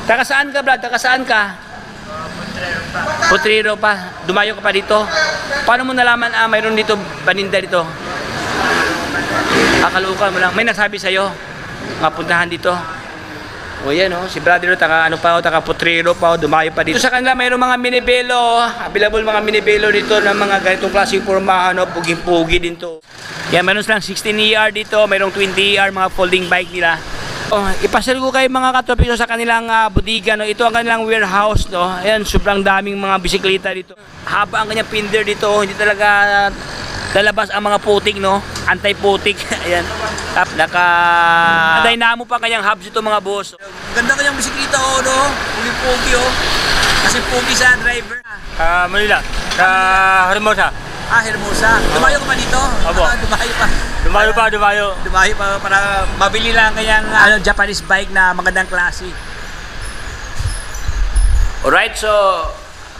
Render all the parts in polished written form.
Taga saan ka, Brad? Taga saan ka? Potrero pa. Dumayo ka pa dito. Paano mo nalaman, mayroon dito, paninda dito? Akalukan mo lang. May nasabi sa'yo, mapuntahan dito. O yan o, si brother taga Potrero pa, dumayo pa dito. Sa kanila mayroong mga minibelo, available mga minibelo dito ng mga ganitong klaseng pormahan, pugi-pugi din to. Yan, mayroon silang 16ER dito, mayroong 20ER, mga folding bike nila. Ipasal ko kayo mga katropiko sa kanilang bodega, no? Ito ang kanilang warehouse, no? Ayan, sobrang daming mga bisikleta dito. Haba ang kanyang pinder dito, hindi talaga lalabas ang mga putik, no? Anti-putik. Ayan. Dynamo pa kanyang hubs ito mga boss. Ganda kanyang bisikleta, no? Pugi-pugi, kasi pugi sa driver. Manila. Hermosa. Hermosa. Dumayo ka pa dito? Opo. Dumayo pa. Dumayo pa para mabili lang kanyang Japanese bike na magandang klase. Alright, so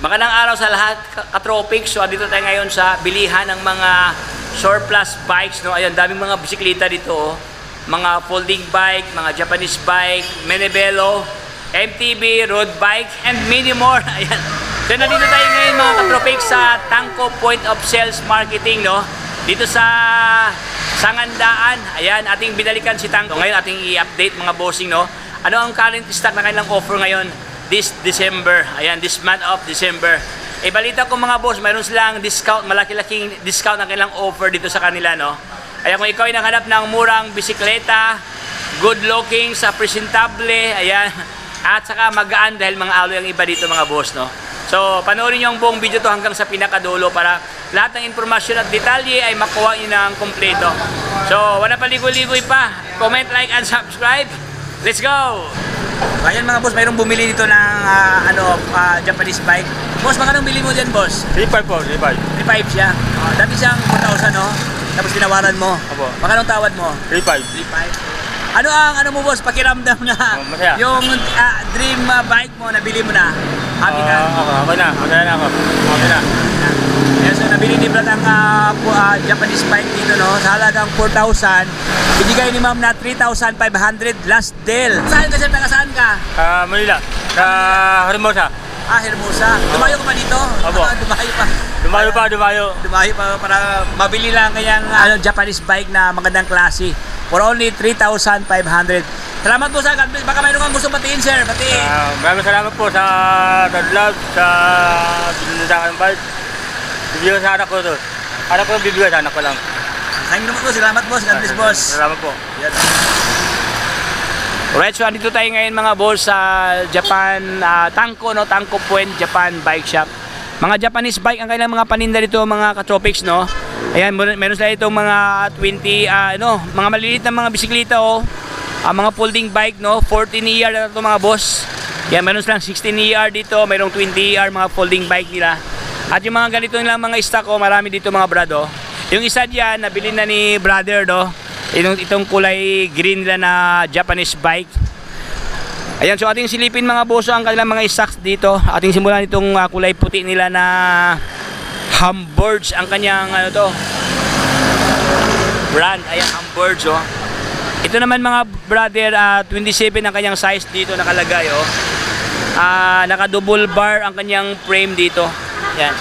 magandang araw sa lahat, katropics. So dito tayo ngayon sa bilihan ng mga surplus bikes, no? Ayun, daming mga bisikleta dito, oh. Mga folding bike, mga Japanese bike, Menebelo, MTB, road bike, and many more. Ayan. So nandito tayo ngayon mga katropics sa Tangko Point of Sales Marketing, no? Dito sa Sangandaan. Ayan, ating binalikan si Tangko. Ngayon ating i-update mga bossing, no? Ano ang current stock na kanilang offer ngayon this December? Ayan, this month of December. Balita ko mga boss, mayroon silang discount, malaki-laking discount na kanilang offer dito sa kanila, no? Kaya kung ikaw ay naghanap ng murang bisikleta, good looking, sa presentable, ayan, at saka magaan dahil mga alloy ang iba dito mga boss, no? So, panoorin nyo ang buong video to hanggang sa pinakadulo para lahat ng informasyon at detalye ay makuha nyo ng kompleto. So, wala pa ligoy-ligoy pa. Comment, like, and subscribe. Let's go! Ayan mga boss, mayroong bumili dito ng Japanese bike. Boss, magkano bili mo dyan, boss? 3.5 po, 3.5. 3.5 siya. Dati siyang 4,000, no? Tapos tinawaran mo. Opo. Magkano tawad mo? 3.5. 3.5. Ano mo boss, pakiramdam na masaya. yung dream bike mo, nabili mo na? Happy ka? Okay na, masaya na ako. Okay na. Yes, so nabili ni Brad ang Japanese bike dito, no? Sa halagang 4,000. Binigay ni ma'am na 3,500 last deal. Saan ka siya? Taga saan ka? Manila. Hermosa. Hermosa. Dumayo ka pa dito? Opo. Dumayo pa. Dumayo Para mabili lang kanyang Japanese bike na magandang klase. For only 3,500. Salamat po sa God bless. Baka mayroon kang gusto batiin, sir. Batiin. Maraming salamat po sa Tadlab, sa Binilita ng bike. Bibigyan sa anak ko to. Anak ko bibigyan sa anak ko lang. Thank you po. Salamat boss. God bless, boss. Salamat po. Yan. Alright, so andito tayo ngayon mga boss sa Japan, Tangko, no? Tangko Point, Japan Bike Shop. Mga Japanese bike ang kailang mga paninda dito mga katropics, no? Ayan, meron sila itong mga 20, mga maliliit na mga bisikleta, oh. Mga folding bike, no? 14ER na ito mga boss. Yan, meron silang 16ER dito, mayroong 20ER, mga folding bike nila. At yung mga ganito nilang mga stock, oh, marami dito mga brad, oh. Yung isa diyan, nabili na ni brother, no? Itong kulay green nila na Japanese bike. Ayan, so ating silipin mga boss ang kanilang mga stocks dito. Ating simulan itong kulay puti nila na Hamburgs ang kanyang brand. Ayan, Hamburgs, oh. Ito naman mga brother, 27 ang kanyang size dito nakalagay, oh. Naka double bar ang kanyang frame dito. Ayan.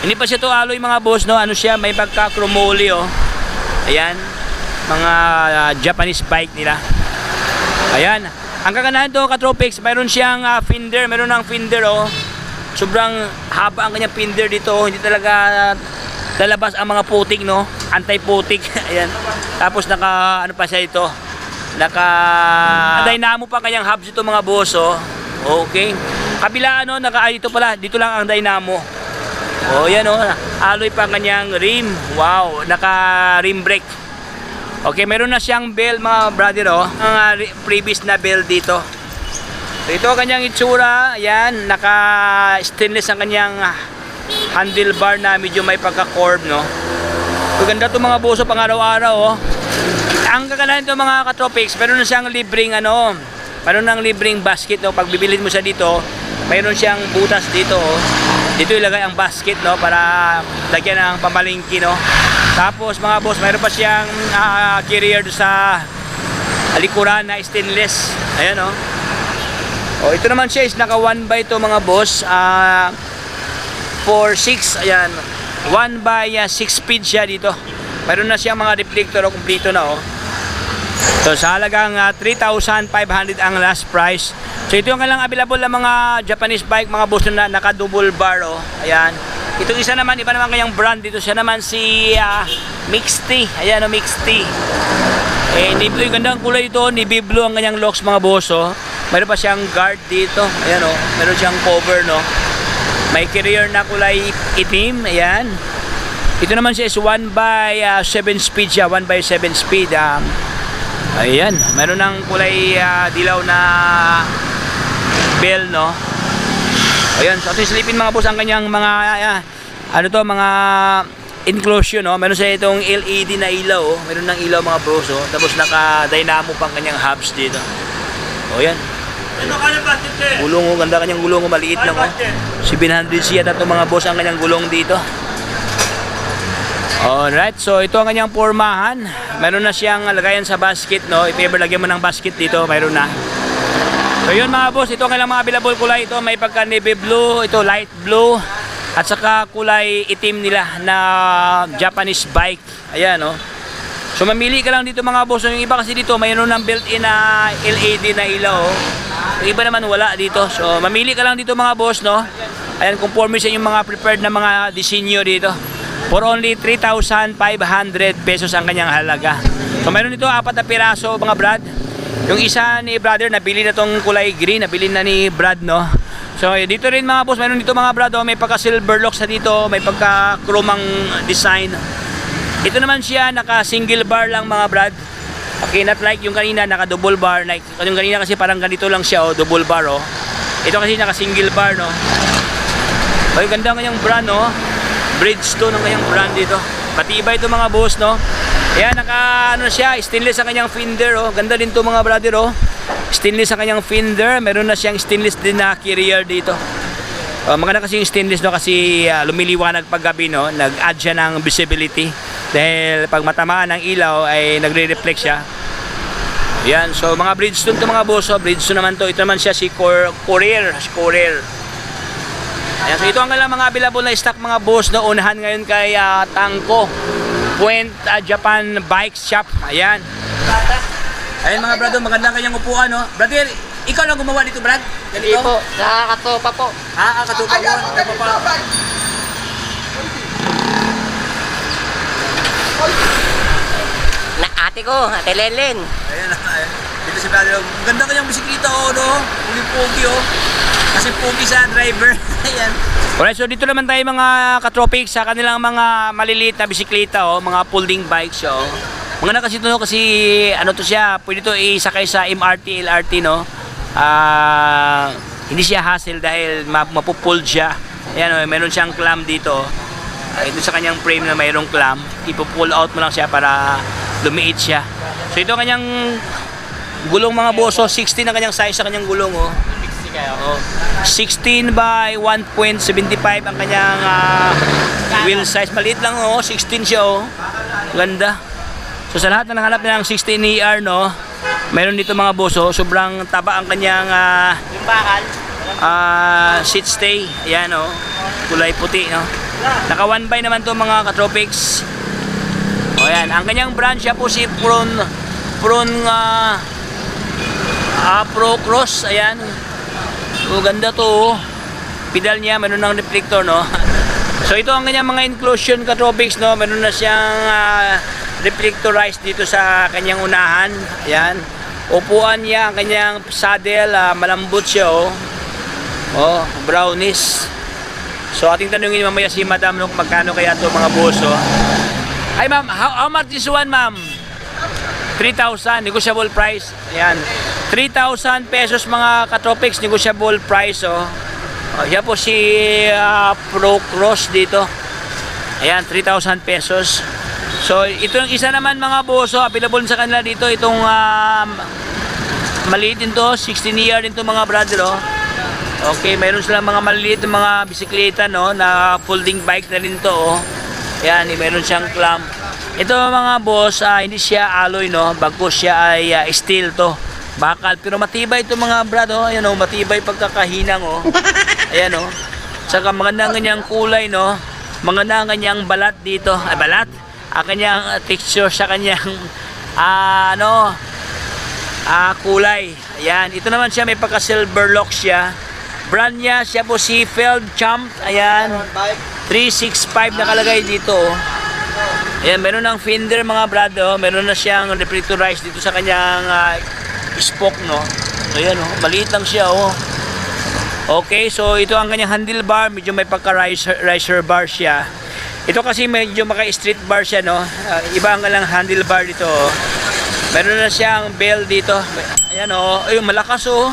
Hindi pa siya to alloy mga boss, no? Ano siya, may pagka-chromole, oh. Ayan, mga Japanese bike nila. Ayan. Ang kaganahan to katropics, mayroon siyang fender, mayroon ng fender, oh. Sobrang haba ang kanyang fender dito, oh. Hindi talaga lalabas ang mga putik, no? Anti-putik. Ayan. Tapos ano pa siya ito? Dynamo pa kanyang hubs ito mga boss, oh. Okay. Kabila dito pala, dito lang ang dynamo. Oh, yan, oh. Alloy pa kanyang rim. Wow, naka-rim brake. Okay, meron na siyang bell mga brother, oh. Ang previous na bell dito. So, ito ang kanyang itsura. Ayan, naka-stainless ang kanyang handlebar na medyo may pagka-curve, no? So, ganda ito mga boso pang araw-araw, oh. Ang kaganahan ito mga katropics, meron na siyang libreng meron ng libreng basket, no? Pag bibilhin mo siya dito, mayroon siyang butas dito, oh. Dito ilagay ang basket, no? Para lagyan ng pamalingki, no? Tapos mga boss, mayroon pa siyang carrier sa likuran na stainless. Ayan, oh. O, ito naman siya is naka 1x to mga boss. 4-6, ayan. 1x 6 speed siya dito. Mayroon na siya mga reflector o kumpleto na oh. So sa halagang 3,500 ang last price. So ito yung kailang available na mga Japanese bike, mga boss na naka double bar oh. Ayan. Itong isa naman, iba naman kanyang brand dito. Siya naman si Mixty. Ayan o, Mixty. Yung gandang kulay dito, navy blue ang kanyang locks mga boss oh. Mayroon pa siyang guard dito. Ayan oh, meron siyang cover no. May carrier na kulay itim. Ayan. Ito naman siya is 1x7 speed siya. 1x7 speed. Ayan. Meron ng kulay dilaw na bell no. Ayan. So ito silipin mga boss ang kanyang mga mga inclusion no. Meron siya itong LED na ilaw oh. Meron ng ilaw mga boss oh. Tapos naka dynamo pang kanyang hubs dito. O yan. Gulong oh, ganda kanyang gulong oh, maliit lang oh. 700 siya na itong mga boss ang kanyang gulong dito. Alright, so ito ang kanyang pormahan. Meron na siyang lagayan sa basket no. If ever lagyan mo ng basket dito, mayroon na. So yun mga boss, ito ang kailang mga available kulay. Ito may pagka navy blue, ito light blue, at saka kulay itim nila na Japanese bike. Ayan no. So mamili ka lang dito mga boss. Yung iba kasi dito mayroon ng built-in na LED na ilaw oh. Yung iba naman wala dito. So mamili ka lang dito mga boss no. Ayan, conforme sa yung mga prepared na mga disenyo dito. For only 3,500 pesos ang kanyang halaga. So mayroon dito 4 na piraso mga brad. Yung isa ni brother nabili na tong kulay green, nabili na ni Brad no. So dito rin mga boss, mayroon dito mga brad oh, may pagka silver locks sa dito, may pagka chromang design. Ito naman siya naka single bar lang mga brad. Okay, not like yung kanina naka double bar. Like yung kanina kasi parang ganito lang siya oh, double bar oh. Ito kasi naka single bar no. Ay ganda ng kanyang brand no. Bridgestone ang kanyang brand dito. Matibay ito mga boss no. Ayan, naka ano siya, stainless ang kanyang fender oh. Ganda din to mga brother oh. Stainless ang kanyang fender, meron na siyang stainless din na carrier dito. Maganda kasi yung stainless no kasi lumiliwanag pag gabi no, nag-add siya ng visibility dahil pag matamaan ng ilaw ay nagre-reflect siya. Ayan, so mga Bridgestone to mga boss oh. Bridgestone naman to. Ito naman siya si Courier. Ayan, so ito ang kailang mga available na stock mga boss no. Unahan ngayon kay Tangko Point Japan Bike Shop. Ayan. Ayan mga brother, maganda kanyang upuan no. Brother, ikaw lang gumawa dito Brad? Ganito? Hindi po, nakakatopa po. Katupa mo. Na ate ko, ate Lelen. Ayan, ayan. Dito si brother. Maganda kanyang bisikleta oh no. Pogi oh. Kasi pogi sa driver. Ayan. Alright, so dito naman tayo mga katropics sa kanilang mga maliliit na bisikleta oh, mga folding bikes oh. Maganda kasi ito no, kasi ano to siya, pwede to isakay sa MRT, LRT no. Hindi siya hassle dahil mapupull siya. Ayan oh, meron siyang clamp dito. Ito sa kanyang frame na mayroong clamp, ipo-pull out mo lang siya para lumiit siya. So ito ang kanyang gulong mga boso, 16 ang kanyang size sa kanyang gulong oh. 16 by 1.75 ang kanyang wheel size. Maliit lang oh, 16 siya oh. Ganda. So sa lahat na nanghanap ng 16 ER no, meron dito mga boso, sobrang taba ang kanyang Yung bakal. seat stay. Ayan oh, kulay puti no. Naka 1x naman to mga katropics. O yan, ang kanyang brand siya po si Pro Cross. Ayan. So ganda to oh. Pedal niya, meron ng reflector no. So ito ang kanyang mga inclusion katropics no. Meron na siyang reflectorized dito sa kanyang unahan. Ayan. Upuan niya, ang kanyang saddle, malambot siya oh. Oh, brownish. So ating tanungin mamaya si Madam no, kung magkano kaya to mga boss oh. Hi ma'am, how much this one ma'am? 3,000, negotiable price. Ayan. 3,000 pesos mga katropics, negotiable price oh. Siya po si Pro Cross dito. Ayan, 3,000 pesos. So ito yung isa naman mga boss oh, available sa kanila dito itong maliit din to, 16 year din to mga brother oh. Okay, mayroon silang mga maliliit na mga bisikleta no, na folding bike na rin to oh. Ayan, mayroon siyang clamp. Ito mga boss, hindi siya alloy no, bagkus siya ay steel to. Bakal. Pero matibay ito mga brad, oh. Ayan, oh, matibay pagkakahinang, oh. Ayan, oh. Saka maganda ang kanyang kulay, no. Maganda ang kanyang balat dito. Ay, balat? Ang kanyang texture sa kanyang, kulay. Ayan. Ito naman siya, may pagka-silver lock siya. Brand niya, siya po si Feld Champ. Ayan. 365 nakalagay dito, oh. Ayan, meron ng fender mga brad, oh. Meron na siyang reflectorized dito sa kanyang spoke, no. Ayan, oh. Maliit lang siya, oh. Okay, so ito ang kanyang handlebar. Medyo may pagka-riser bar siya. Ito kasi medyo maka-street bar siya, no. Iba ang lang handlebar dito, oh. Meron na siyang bell dito. Ayan, oh. Ay, malakas, oh.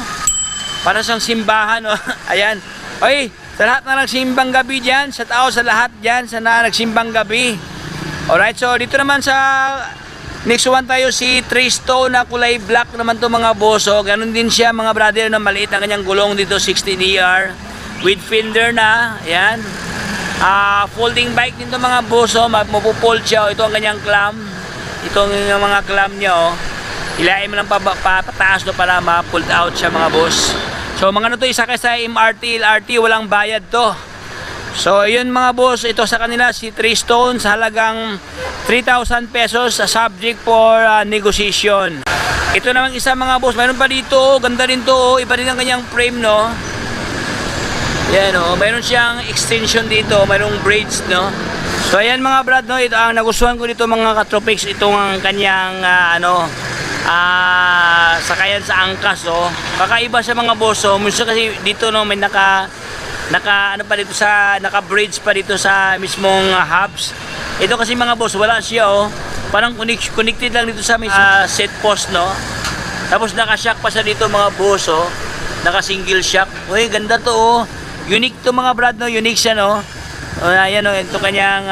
Para sa simbahan, oh. Ayan. Ay, sa lahat na nagsimbang gabi dyan, sa tao, sa lahat dyan, sa na nagsimbang gabi. Alright, so dito naman sa next one tayo si Tristone na kulay black naman to mga boso. Ganun din siya mga brother na maliit na kanyang gulong dito 16ER with fender na. Ayan. Folding bike din to mga boso. Mapupull siya. Ito ang kanyang clamp. Ito ang mga clamp niya, oh. Ilain mo lang pataas no para ma-pulled out siya mga boss. So mga ano to, isa kay sa MRT, LRT, walang bayad to. So yun mga boss, ito sa kanila si Tristone sa halagang 3,000 pesos sa subject for negotiation. Ito namang isa mga boss, mayroon pa dito, ganda rin to, iba rin ang kanyang frame, no. Yan, oh, mayroon siyang extension dito, mayroong braids, no. So ayan mga brad, no, ito ang nagustuhan ko dito mga katropics, itong ang kanyang sakayan sa angkas, oh. Kakaiba sa mga boss, oh. Minsan kasi dito, no, may naka bridge pa dito sa mismong hubs. Ito kasi mga boss, wala siya, oh. Parang connected lang dito sa may set post, no. Tapos naka-shock pa siya dito mga boss, oh. Naka-single shock. Uy, ganda to, oh. Unique to mga brad, no. Unique siya, no. Ayan, oh, ito kanyang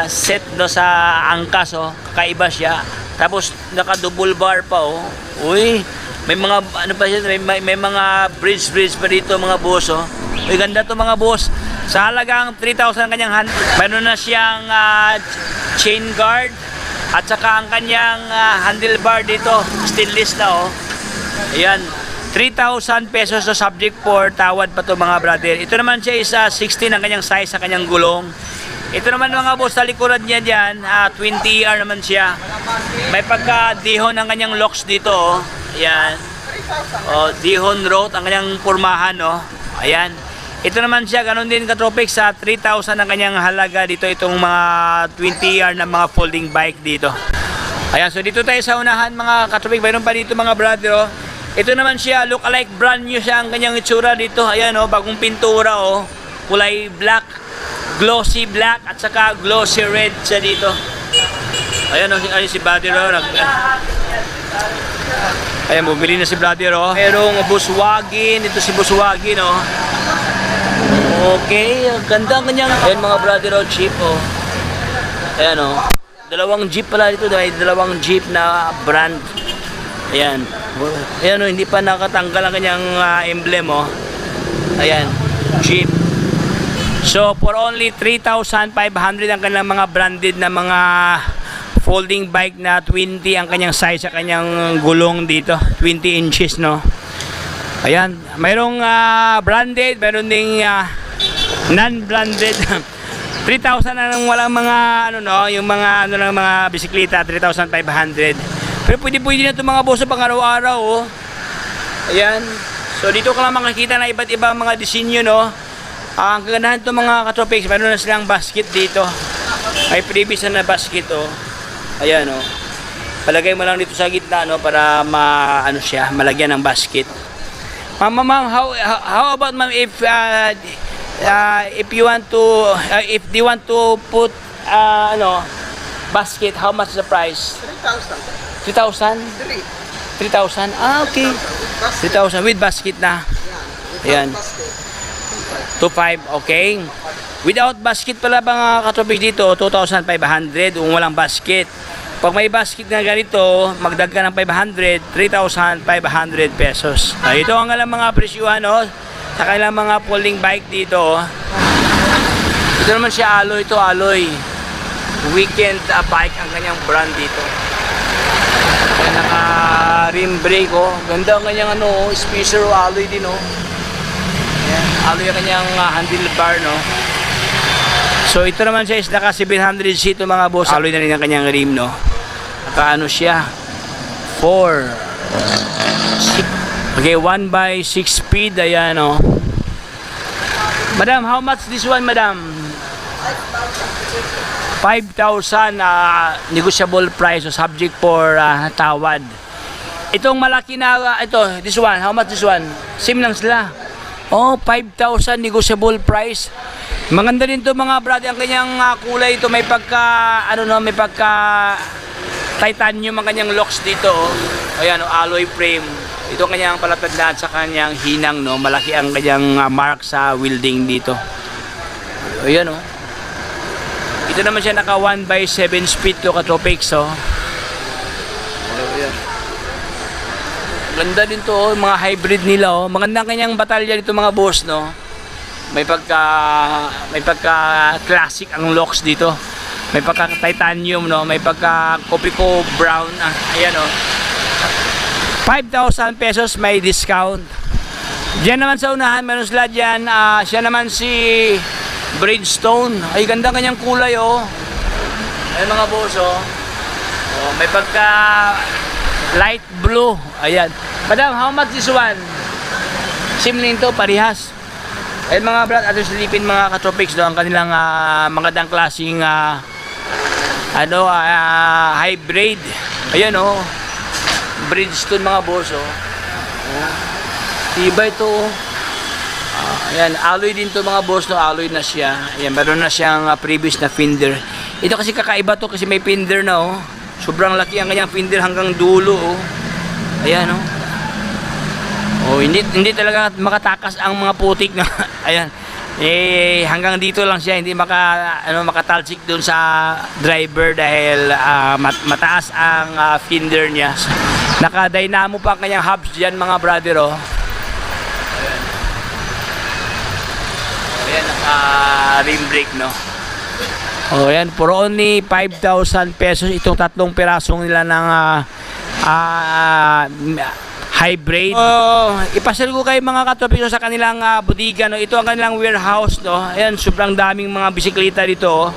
set, no, sa angkas, oh. Kakaiba siya. Tapos naka-double bar pa, oh. Uy, may mga ano pa siya, may mga bridge pa dito mga boss, oh. Uy, ganda to mga boss. Sa halagang 3,000 kanyang hand, mayroon na siyang chain guard at saka ang kanyang handlebar dito, stainless na, oh. Ayan, 3,000 pesos sa subject for tawad pa to mga brother. Ito naman siya is 16 ang kanyang size sa kanyang gulong. Ito naman mga boss, sa likuran niya dyan, 20ER naman siya. May pagka-dihon ang kanyang locks dito, oh. Ayan. Oh, dihon road ang kanyang pormahan, oh. Ayan. Ito naman siya, ganun din katropics, sa 3,000 ang kanyang halaga dito, itong mga 20ER na mga folding bike dito. Ayan, so dito tayo sa unahan mga katropics, mayroon pa dito mga brother, oh. Ito naman siya, look alike brand new siya ang kanyang itsura dito. Ayan, oh, bagong pintura, oh. Kulay black, glossy black at saka glossy red siya dito. Ayan, oh, si brother, oh. Ayan, bumili na si brother, oh. Merong Volkswagen, ito si Volkswagen, oh. Okay, ganda ang kanyang. Ayan mga brother, oh, jeep, oh. Ayan, oh. Dalawang jeep pala dito, dahil dalawang jeep na brand. Ayan. Ayan, oh, hindi pa nakatanggal ang kanyang emblem, oh. Ayan, jeep. So for only 3,500 ang kanyang mga branded na mga folding bike na 20 ang kanyang size sa kanyang gulong dito, 20 inches, no. Ayan, mayroong branded, mayroon ding non-branded. 3,000 na lang walang mga ano, no, yung mga ano lang mga bisikleta, 3,500. Pero pwede na ito mga boss pang araw-araw, oh. Ayan. So dito ka lang makikita na iba't ibang mga disenyo, no. Ang kagandahan ito mga katropics, mayroon na silang basket dito. May previous na basket, oh. Ayan, oh. Palagay mo lang dito sa gitna, no, para ano siya, malagyan ng basket. Ma'am, how about ma'am if you want to if they want to put basket, how much the price? 3,000. 3,000? Ah, okay. 3,000 with basket na. Ayan. 2,500, okay. Without basket pala mga katropics dito, 2,500 kung walang basket. Pag may basket na ganito, magdagdag ng 500, 3,500 pesos. Ito ang alam mga presyuhan, no, sa kanilang mga folding bike dito. Ito naman siya, alloy. Ito alloy. Weekend bike ang kanyang brand dito. Ayan, naka rim brake oh. Ganda ang kanyang ano, spacer o alloy din oh. Ayan, alloy ang kanyang handlebar no. So ito naman siya is naka 700cc ito mga boss. Alloy na rin ang kanyang rim no. Naka ano siya 4 6. Okay, 1/6 speed. Ayan oh. Madam, how much this one, madam? 5,000 negotiable price o subject for tawad. Itong malaki na ito, this one, how much this one? Same lang sila. Oh, 5,000 negotiable price. Maganda din to mga brad, ang kanyang kulay ito may pagka ano no, may pagka titanium ang kanyang locks dito oh. Ayan oh, alloy frame. Ito ang kanyang palatandaan sa kanyang hinang no, malaki ang kanyang mark sa welding dito. Ayan oh. Ito naman siya naka 1/7 speed to Katropics oh. Ayan. Ganda din to oh, mga hybrid nila oh. Maganda ang kanyang batalya dito mga boss no. May pagka classic ang locks dito. May pagka titanium no, may pagka copico brown. Ayan oh. 5,000 pesos may discount. Diyan naman sa unahan meron sila diyan, siya naman si Bridgestone. Ay ganda kanyang kulay oh. Ayan mga boss oh. Oh, may pagka light blue. Ayan. Madam, how much this one? Simling to, parehas. Ayan mga brad, ato silipin mga Katropics do ang kanilang magandang klaseng hybrid. Ayan oh. Bridgestone mga boss oh. Oh. Tibay ito oh. Ayan, alloy din to mga boss no, alloy na siya. Ayan, meron na siyang previous na fender. Ito kasi kakaiba to kasi may fender na oh. Sobrang laki ang kanyang fender hanggang dulo oh. Ayan oh. Oh, hindi talaga makatakas ang mga putik na. Ayan. Eh hanggang dito lang siya, hindi makatalsik doon sa driver dahil mataas ang fender niya. Naka-dynamo pa ang kanyang hubs diyan mga brother oh. Ayan, naka-rim brake no. Oh, ayan, for only 5,000 pesos itong tatlong pirasong nila ng hybrid. Ipasal ko kayo mga Katropics sa kanilang bodega no. Ito ang kanilang warehouse no. Ayan, sobrang daming mga bisikleta dito oh.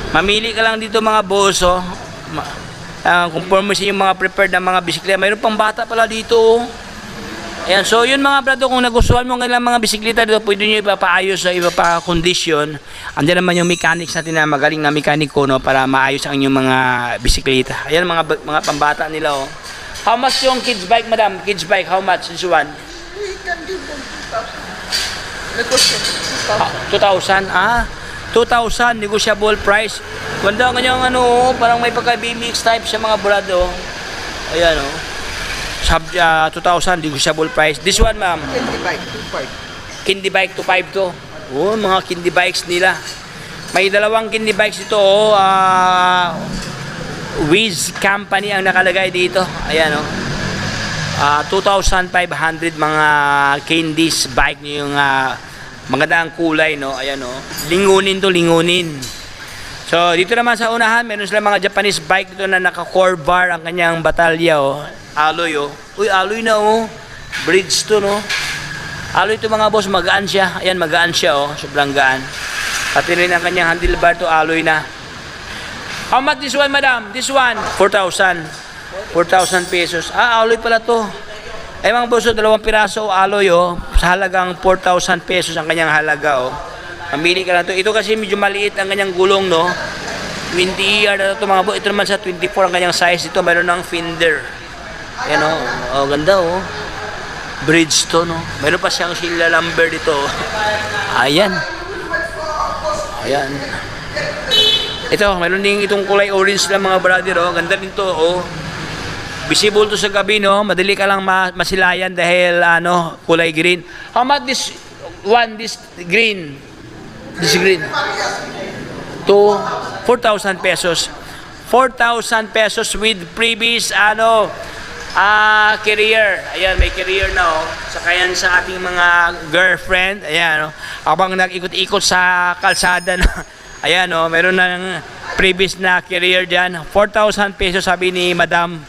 Mamili ka lang dito mga boss oh. Conforme sa yung mga prepared na mga bisikleta. Mayroon pang bata pala dito oh. Ayan, so yun mga brado, kung nagustuhan mo ang kanilang mga bisikleta dito, pwede nyo ipapaayos sa ipapakondisyon. Andiyan naman yung mechanics natin na magaling na mekaniko no, para maayos ang inyong mga bisikleta. Ayan mga pambata nila oh. How much yung kids bike, madam? Kids bike, how much this one? 2,000. 2,000 negotiable price. Ganda ang kanyang ano, parang may pagka BMX type siya mga brado. Ayan oh. 2,000 negotiable price. This one, ma'am? Candy bike, 2.5. Candy bike 2.5 to. Oh, mga candy bikes nila. May dalawang candy bikes ito oh. Wiz Company ang nakalagay dito. Ayan oh. 2,500 mga candies bike niyo yung magandang kulay no. Ayan oh. Lingunin to, lingunin. So dito naman sa unahan meron sila mga Japanese bike dito na naka-core bar ang kanyang batalya oh. Alloy oh. Uy, alloy na oh. Bridgestone oh. Alloy to mga boss, magaan siya. Ayan, magaan siya oh. Sobrang gaan. Pati rin ang kanyang handlebar to, alloy na. How much this one, madam? This one? 4,000. 4,000 pesos. Alloy pala to. Ay mga boss, dalawang piraso alloy oh. Sa halagang 4,000 pesos ang kanyang halaga oh. Mamili ka lang to. Ito kasi medyo maliit ang kanyang gulong no. 20 ER na to mga boss. Ito naman sa 24 ang kanyang size. Ito mayroon ng fender. Ayan oh. Oh, ganda oh. Bridgestone oh. Mayroon pa siyang Sheila Lumber dito oh. Ayan. Ayan. Ito, mayroon din itong kulay orange lang mga brother oh. Ganda din to oh. Visible to sa gabi no. Madali ka lang masilayan dahil kulay green. How much this one, this green? This green? To 4,000 pesos. 4,000 pesos with previous career. Ayan, may career na oh. Saka yan sa ating mga girlfriend. Ayan oh. Habang nag-ikot-ikot sa kalsada na ayan oh, meron ng previous na career dyan. 4,000 pesos sabi ni madam.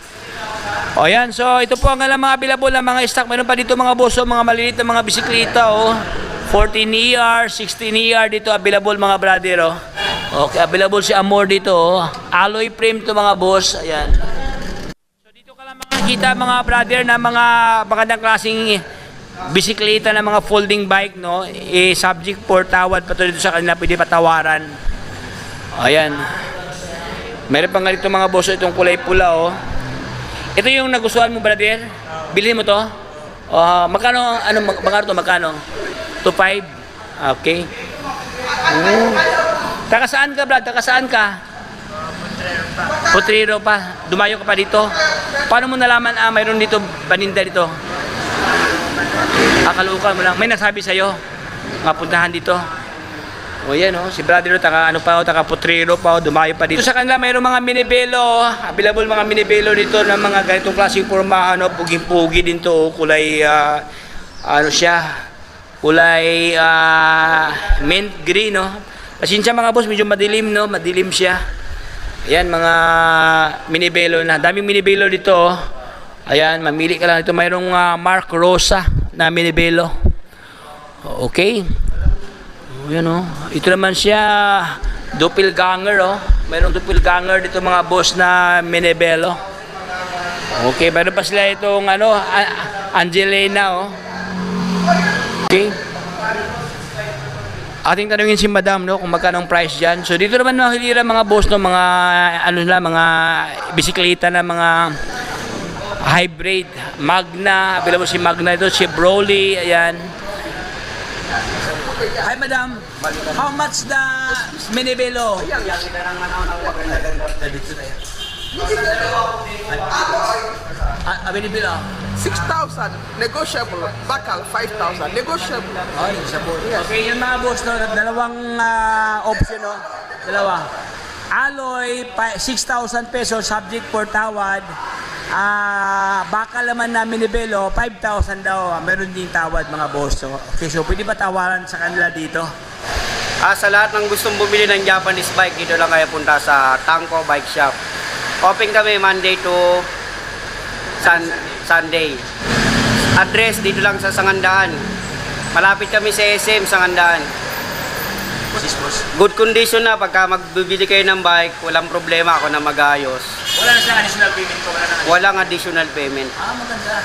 O yan, so ito po ang alam mga available na mga stock. Meron pa dito mga boss, mga maliliit na mga bisikleta, 14ER, 16ER dito available mga brother, Okay, available si Amor dito, Alloy frame to mga boss, ayan. So dito ka lang makikita mga brother na mga magandang klaseng bisikleta na mga folding bike, subject for tawad pa to dito sa kanila, pwede patawaran. Ayan. Meron pa nga dito mga boss, itong kulay pula, Ito yung nagustuhan mo, brother? Bilhin mo to? Magkano, magkano? 2.5? Okay. Taka saan ka, brad? Taka saan ka? Potrero pa. Dumayo ka pa dito. Paano mo nalaman, mayroon dito, paninda dito? Akalukan mo lang. May nasabi sa'yo, mapuntahan dito. O yan, si brother, taka Potrero pa, dumayo pa dito. Sa kanila, mayroong mga minibelo, available mga minibelo dito ng mga ganitong klaseng pormahan, puging-pugi din to, kulay, kulay mint green, Pasensya mga boss, medyo madilim, madilim siya. Ayan, mga minibelo na, daming minibelo dito, Ayan, mamili ka lang dito, mayroong Mark Rosa na minibelo. Okay. Yan ito naman siya doppelganger mayroong doppelganger dito mga boss na minibelo. Okay, mayroon pa sila itong Angelina Okay. Ating tanungin si Madam kung magkano ang price diyan. So dito naman mahilira mga boss mga mga bisikleta na mga hybrid, Magna, available si Magna ito, si Broly, ayan. Hi madam, how much the minibelo? Minibelo? 6,000 negotiable. Bakal 5,000 negotiable. Okay, yung mga boss dalawang option dalawa. Alloy 6,000 pesos subject for tawad. Bakal naman na minibelo 5,000 daw, meron din tawad mga boss. Okay, so pwede ba tawaran sa kanila dito? Sa lahat ng gustong bumili ng Japanese bike, dito lang kayo punta sa Tangko Bike Shop. Open kami Monday to Sunday. Address dito lang sa Sangandaan. Malapit kami sa SM Sangandaan. Good condition na, pagka magbibili kayo ng bike, walang problema, ako na mag-ayos. Wala na siyang additional payment ko? Walang additional payment. Maganda.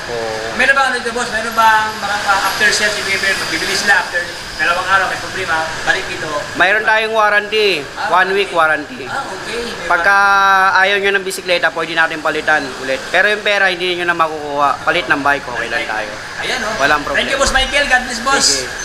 Meron ba boss? Meron bang mga after sales bibili sila after dalawang araw, may problema, balik dito? Mayroon tayong warranty, 1 week warranty. Okay. Pagka ayaw nyo ng bisikleta, pwede natin palitan ulit. Pero yung pera, hindi nyo na makukuha. Palit ng bike, okay lang tayo. Ayan Walang problema. Thank you boss Michael, God bless boss. Sige.